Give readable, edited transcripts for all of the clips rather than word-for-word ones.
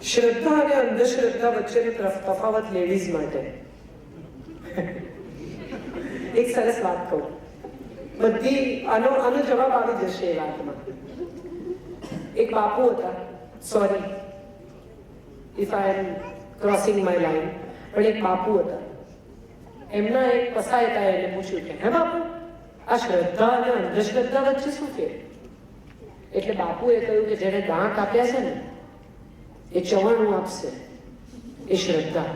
શ્રદ્ધા અને અંધશ્રદ્ધા વચ્ચેનો તફાવત લેડીઝ માટે. એક સરસ વાત કહું, બધી આનો જવાબ આવી જશે એ વાતમાં. એક બાપુ હતા, sorry if I am crossing my line, પણ એક બાપુ હતા. એમના એક પસાયતાએ એને પૂછ્યું કે હે બાપુ, આ શ્રદ્ધા અને અંધશ્રદ્ધા વચ્ચે શું કે? એટલે બાપુએ કહ્યું કે જેને દાંત આપ્યા છે ને એ ચવાણું આપશે, એ શ્રદ્ધા.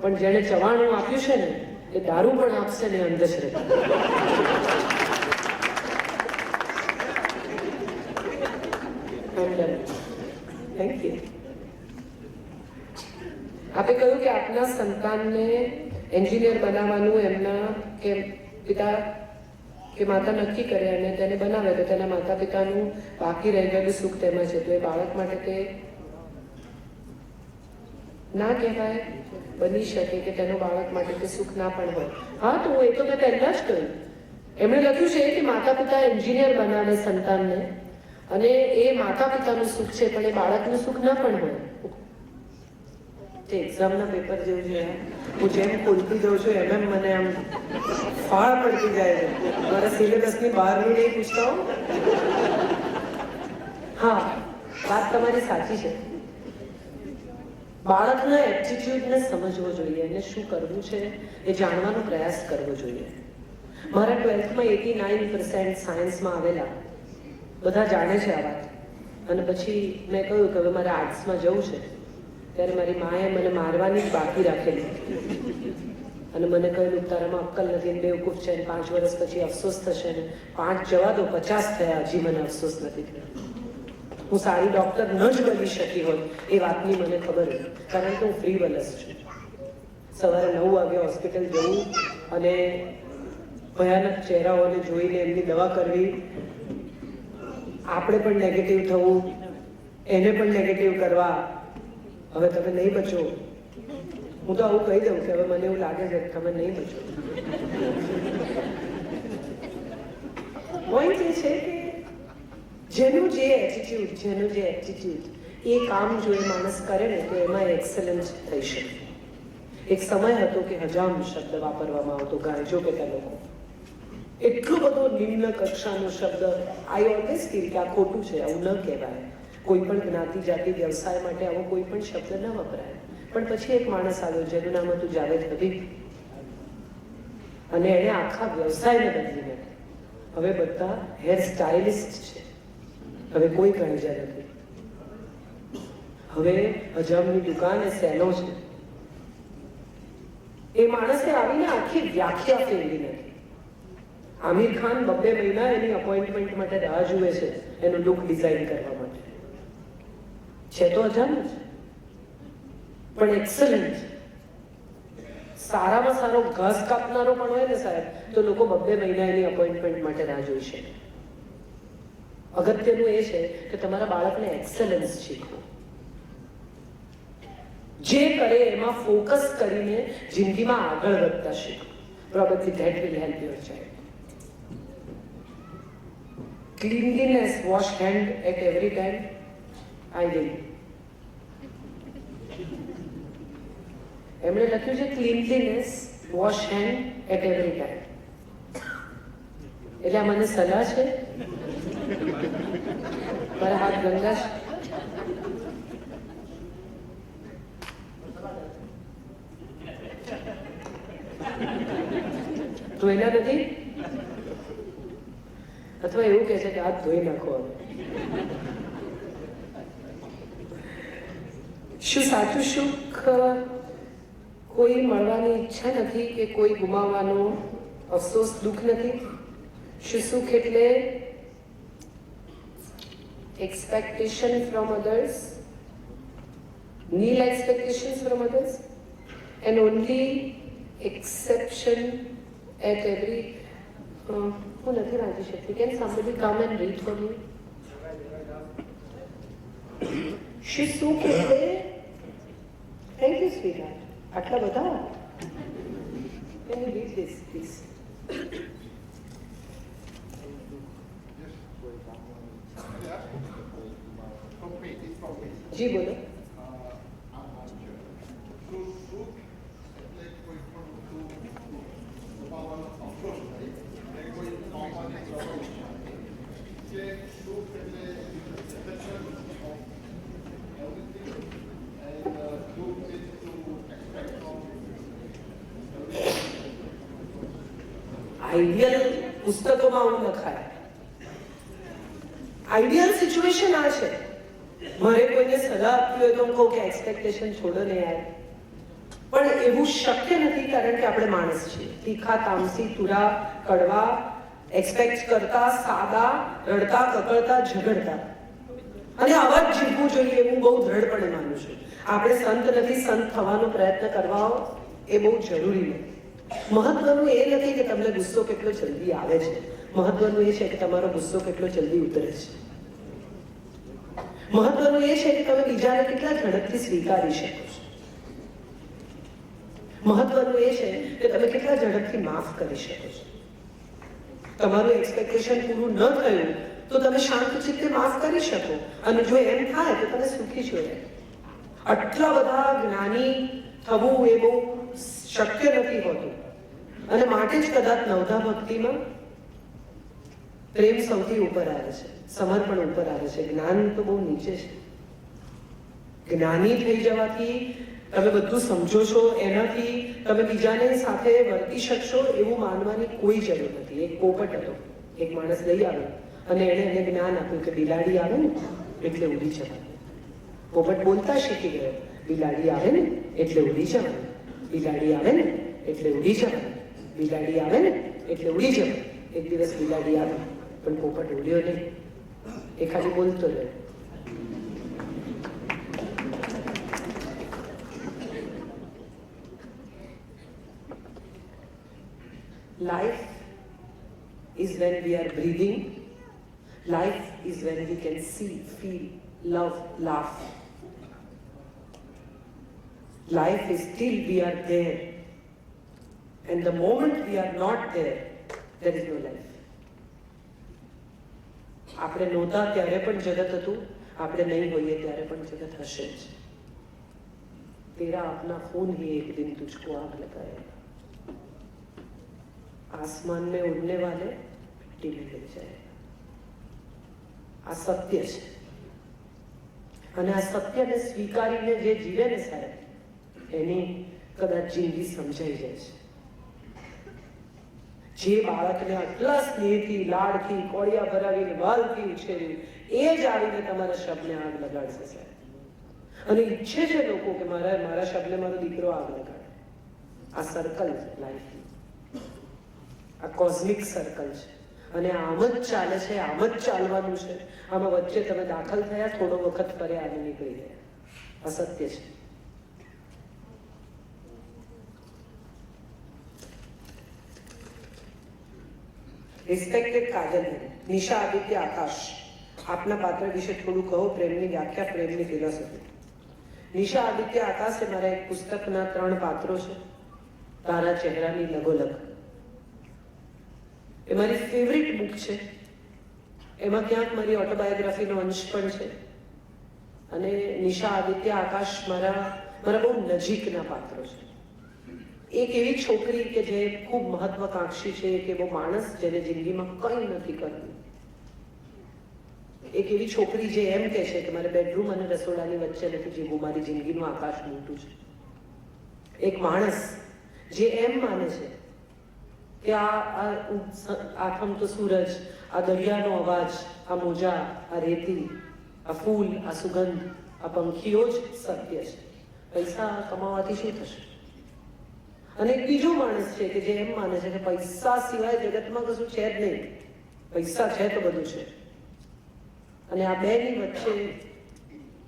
પણ જેને ચવાણું આપ્યું છે ને એ દારૂ પણ આપશે ને અંધશ્રદ્ધા. Thank you. આપે કહ્યું કે આપના સંતાનને એન્જિનિયર બનાવવાનું એમના કે પિતા કે માતા નક્કી કરે અને તેને બનાવે તો તેના માતા પિતાનું બાકી રહી ગયેલું સુખ તેમાં છે. તો એ બાળક માટે તે ના કહેવાય, બની શકે કે તેનું બાળક માટે તે સુખ ના પણ હોય. હા, તો એ તો મેં પહેલા જ કહ્યું. એમણે લખ્યું છે કે માતા પિતા એન્જિનિયર બનાવે સંતાનને અને એ માતા પિતાનું સુખ છે, પણ એ બાળકનું સુખ ના પણ હોય. તે એક્ઝામના પેપર જેવું છે. હું જેમ ખોલતી જાઉં છું એમ મને આમ ફાળ પડતી જાય છે. મારા સિલેબસની બહારનું નહીં પૂછતા હો. હા, વાત તમારી સાચી છે. બાળકના એપ્ટિટ્યૂડને સમજવો જોઈએ અને શું કરવું છે એ જાણવાનો પ્રયાસ કરવો જોઈએ. મારા 12થમાં 89% સાયન્સમાં આવેલા, બધા જાણે છે આ વાત. અને પછી મેં કહ્યું કે હવે મારે આર્ટ્સમાં જવું છે, ત્યારે મારી માએ મને મારવાની જ બાકી રાખેલી અને મને કહ્યું તારામાં અક્કલ નથી, બેવકૂફ છે, 5 વર્ષ પછી અફસોસ થશે ને 5 જવા દો, 50 થયા હજી મને અફસોસ નથી થયો. હું સારી ડૉક્ટર ન જ બની શકી હોય એ વાતની મને ખબર હતી, કારણ કે હું ફ્રી વલસ છું. સવારે 9 વાગે હોસ્પિટલ જવું અને ભયાનક ચહેરાઓને જોઈને એમની દવા કરવી, આપણે પણ નેગેટિવ થવું, એને પણ નેગેટિવ કરવા. હવે તમે નહીં બચો. હું તો આવું કહી દઉં કે હવે મને એવું લાગે છે કે તમે નહીં બચો. પોઈન્ટ એ છે કે જેનું જે એટીટ્યુડ એ કામ જો એ માણસ કરે ને તો એમાં એક્સલન્સ થઈ શકે. એક સમય હતો કે હજામ શબ્દ વાપરવામાં આવતો ગાયજો કહેતા લોકો. એટલો બધો નિમ્ન કક્ષાનો શબ્દ. આઈ ઓલવેઝ ફીલ કે આ ખોટું છે, આવું ન કહેવાય. કોઈ પણ જ્ઞાતિ જાતિ વ્યવસાય માટે આવો કોઈ પણ શબ્દ ન વપરાય. પણ પછી એક માણસ આવ્યો જેનું નામ હતું જાવેદ હબીબ, અને એણે આખા વ્યવસાયને બદલી નાખ્યો. હવે બધા હેર સ્ટાઇલિસ્ટ છે, હવે કોઈ કણીજા નથી. હવે હજામની દુકાન એ સેલો છે. એ માણસે આવીને આખી વ્યાખ્યા ફેરવી નાખી. આમિર ખાન 2 મહિના એની અપોઇન્ટમેન્ટ માટે રાહ જુએ છે એનું લુક ડિઝાઇન કરવા માટે. છે તો હજામ જ, પણ એક્સલન્ટ. સારામાં સારો ઘાસ કાપનારો પણ હોય ને સાહેબ, તો લોકો 2 મહિના એની અપોઇન્ટમેન્ટ માટે રાહ જોઈ શકે. અગત્યનું એ છે કે તમારા બાળકને એક્સલન્સ શીખવો. જે કરે એમાં ફોકસ કરીને જિંદગીમાં આગળ વધતા શીખો. Probably that will help your child. Cleanliness, wash hand at every time. I will. એમણે લખ્યું છે cleanliness, wash hand at every time. એટલે આ મને સલાહ છે, મારા હાથ ગંદા છે. ધોઈના નથી, અથવા એવું કહે છે કે હાથ ધોઈ નાખો. શું સાચું સુખ કોઈ મળવાની ઈચ્છા નથી કે કોઈ ગુમાવવાનો અફસોસ, દુઃખ નથી? શું સુખ એટલે expectation from others, nil expectations from others, and only exception at every. હું નથી વાંચી શકતી. Can somebody come and read for me? શું સુખ એટલે? Thank you, sweetheart. આટલા બધા? Can you read this, please? જી બોલો. આઈડિયલ પુસ્તકોમાં આવું લખાય. આઈડિયલ સિચ્યુએશન આ છે. મારે કોઈને સલાહ આપવી હોય તો હું કહું કે એક્સપેક્ટેશન છોડો ને યાર. પણ એવું શક્ય નથી, કારણ કે આપણે માણસ છીએ. તીખા, તામસી, તુરા, કડવા, એક્સપેક્ટ કરતા, સાદા, રડતા, કકળતા, ઝઘડતા, અને આવા જ જીવવું જોઈએ એવું બહુ દ્રઢપણે માનું છું. આપણે સંત નથી, સંત થવાનો પ્રયત્ન કરવા એ બહુ જરૂરી નથી. મહત્વનું એ નથી કે તમને ગુસ્સો કેટલો જલ્દી આવે છે, મહત્વનું એ છે કે તમારો ગુસ્સો કેટલો જલ્દી ઉતરે છે. મહત્વનું એ છે કે તમે બીજાને કેટલા ઝડપથી સ્વીકારી શકો છો. મહત્વનું એ છે કે તમે કેટલા ઝડપથી માફ કરી શકો છો. તમારું એક્સપેક્ટેશન પૂરું ન થયું તો તમે શાંત ચિત્તે માફ કરી શકો, અને જો એમ થાય તો તમે સુખી છો. આટલા બધા જ્ઞાની થવું એ બહુ શક્ય નથી હોતું, અને માટે જ કદાચ નવધા ભક્તિમાં પ્રેમ સૌથી ઉપર આવે છે, સમર્પણ ઉપર આવે છે, જ્ઞાન તો બહુ નીચે છે. જ્ઞાની થઈ જવાથી તમે બધું સમજો છો, એનાથી તમે બીજાને સાથે વર્તી શકશો એવું માનવાની કોઈ જરૂર નથી. એક પોપટ હતો, એક માણસ લઈ આવ્યો અને એને જ્ઞાન આપ્યું કે બિલાડી આવે ને એટલે ઉડી જવાનું. પોપટ બોલતા શીખી ગયો, બિલાડી આવે ને એટલે ઉડી જવાનું, બિલાડી આવે ને એટલે ઉડી જવાનું, બિલાડી આવે ને એટલે ઉડી જવાનું. એક દિવસ બિલાડી આવી પણ પોપટ ઉડ્યો નહીં, એ ખાલી બોલતો રહ્યો. Life is when we are breathing. Life is when we can see, feel, love, laugh. Life is till we are there. And the moment we are not there, there is no life. આપણે નહોતા ત્યારે પણ જગત હતું, આપણે નહીં હોઈએ ત્યારે પણ જગત હશે જ. तेरा अपना खून ही एक दिन तुझको आग लगाएगा. आसमान में उड़ने वाले मिट्टी में गिर जाएगा. આ સત્ય છે, અને આ સત્યને સ્વીકારીને જે જીવે ને સાહેબ, એની કદાચ જિંદગી સમજાઈ જાય છે. જે બાળકને આટલા સ્નેહથી, લાડથી, કોળિયા ભરાવીને, વાલથી ઉછેર્યું, એ જ આવીને તમારા શબને આગ લગાડશે સાહેબ. અને ઈચ્છે છે લોકો કે મારા શબને મારો દીકરો આગ લગાડે. આ સર્કલ છે લાઈફ, આ કોઝમિક સર્કલ છે, અને આમ જ ચાલે છે, આમ જ ચાલવાનું છે. આમાં વચ્ચે તમે દાખલ થયા, થોડો વખત ફરે આને નીકળી ગયા. આ સત્ય છે. રિસ્પેક્ટેડ કાજલ, નિશા આદિત્ય આકાશ, આપના પાત્ર વિશે થોડું કહો. પ્રેમની વ્યાખ્યા, પ્રેમની ફિલોસોફી. નિશા આદિત્ય આકાશ એ મારા એક પુસ્તકના 3 પાત્રો છે. તારા ચહેરાની લગોલગ એ મારી ફેવરિટ બુક છે. એમાં ક્યાંક મારી ઓટોબાયોગ્રાફીનો અંશ પણ છે. અને નિશા આદિત્ય આકાશ મારા બહુ નજીકના પાત્રો છે. એક એવી છોકરી કે જે ખૂબ મહત્વાકાંક્ષી છે, એક એવો માણસ જેને જિંદગીમાં કંઈ નથી કરવું. એક એવી છોકરી જે એમ કહે છે કે મારે બેડરૂમ અને રસોડાની વચ્ચે નથી જીવવું, મારી જિંદગીનું આકાશ મોટું છે. એક માણસ જે એમ માને છે કે આથમતો સૂરજ, આ દરિયાનો અવાજ, આ મોજા, આ રેતી, આ ફૂલ, આ સુગંધ, આ પંખીઓ જ સત્ય છે. પૈસા કમાવાથી શું થશે? અને એક બીજો માણસ છે કે જે એમ માને છે કે પૈસા સિવાય જગતમાં કશું છે જ નહીં, પૈસા છે તો બધું છે. અને આ બેની વચ્ચે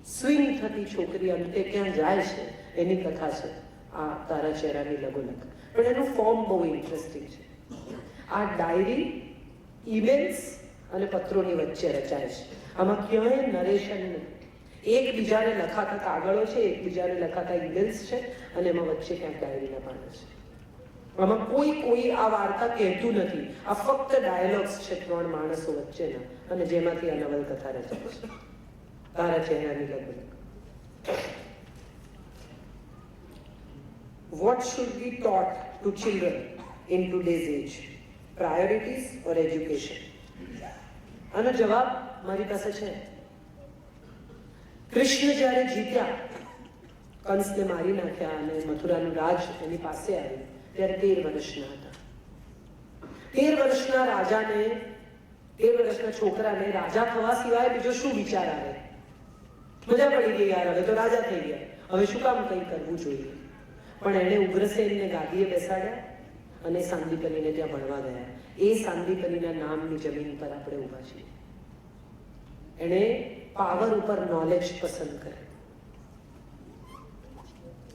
સ્વિંગ થતી છોકરી અંતે ક્યાં જાય છે એની કથા છે આ તારા ચહેરાની લગોલગ. પણ એનું ફોર્મ બહુ ઇન્ટરેસ્ટિંગ છે. આ ડાયરી, ઈમેલ્સ અને પત્રોની વચ્ચે રચાય છે. આમાં ક્યાંય નરેશન નથી. એકબીજાને લખાતા કાગળો છે, એકબીજાને લખાતા ઈમેલ્સ છે, અને એમાં વચ્ચે ક્યાંક ડાયરીના પાના છે. આમાં કોઈ આ વાર્તા કહેતું નથી. આ ફક્ત ડાયલોગ્સ છે 3 માણસો વચ્ચેના, અને જેમાંથી આ નવલકથા રચાય છે. તારા ચહેરાની લગોલગ. what should be taught to children in today's age? Priorities or education? આનો જવાબ મારી પાસે છે. કૃષ્ણ જ્યારે જીત્યા, કંસને મારી નાખ્યા અને મથુરાનું રાજ એની પાસે આવ્યું ત્યારે 13 વર્ષના હતા. 13 વર્ષના રાજાને, 13 વર્ષના છોકરાને રાજા થવા સિવાય બીજો શું વિચાર આવે? મજા પડી ગઈ યાર, હવે તો રાજા થઈ ગયા, હવે શું કામ કંઈ કરવું જોઈએ? પણ એણે ઉગ્રસેનને ગાદીએ બેસાડ્યા અને સાંદીપનીને ત્યાં ભણવા ગયા. એ સાંદીપનીના નામની જમીન પર આપણે ઊભા છીએ. એણે પાવર ઉપર નોલેજ પસંદ કરે.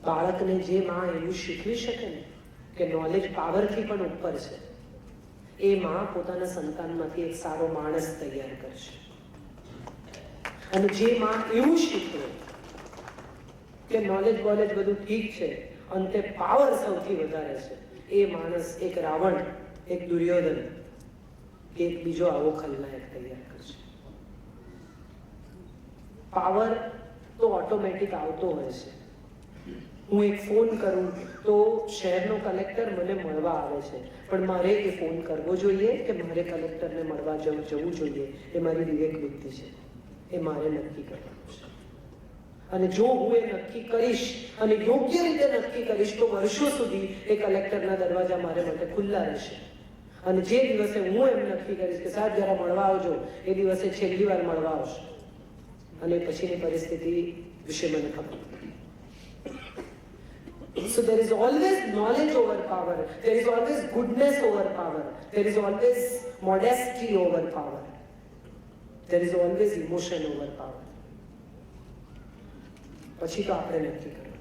બાળકને જે માં એવું શીખવી શકે ને કે નોલેજ પાવરથી પણ ઉપર છે, એ માં પોતાના સંતાનમાંથી એક સારો માણસ તૈયાર કરશે. અને જે માં એવું શીખવે કે નોલેજ બોલેજ બધું ઠીક છે, અંતે પાવર સૌથી વધારે છે, એ માણસ એક રાવણ, એક દુર્યોધન કે એક બીજો આવો ખલનાયક તૈયાર કરશે. પાવર તો ઓટોમેટિક આવતો હોય છે. હું એક ફોન કરું તો શહેરનો કલેક્ટર મને મળવા આવે છે, પણ મારે એ ફોન કરવો જોઈએ કે મારે કલેક્ટરને મળવા જવું જોઈએ, એ મારી વિવેક બુદ્ધિ છે, એ મારે નક્કી કરવાનું છે. અને જો હું એ નક્કી કરીશ અને યોગ્ય રીતે નક્કી કરીશ તો વર્ષો સુધી એ કલેક્ટરના દરવાજા મારે માટે ખુલ્લા રહેશે. અને જે દિવસે હું એમ નક્કી કરીશ કે સાહેબ જરા મળવા આવજો, એ દિવસે છેલ્લી વાર મળવા આવશે. અને પછીની પરિસ્થિતિ વિશે મને ખબર. So there is always knowledge over power. There is always goodness over power. There is always modesty over power. There is always emotion over power. પછી તો આપણે નક્કી કરવું.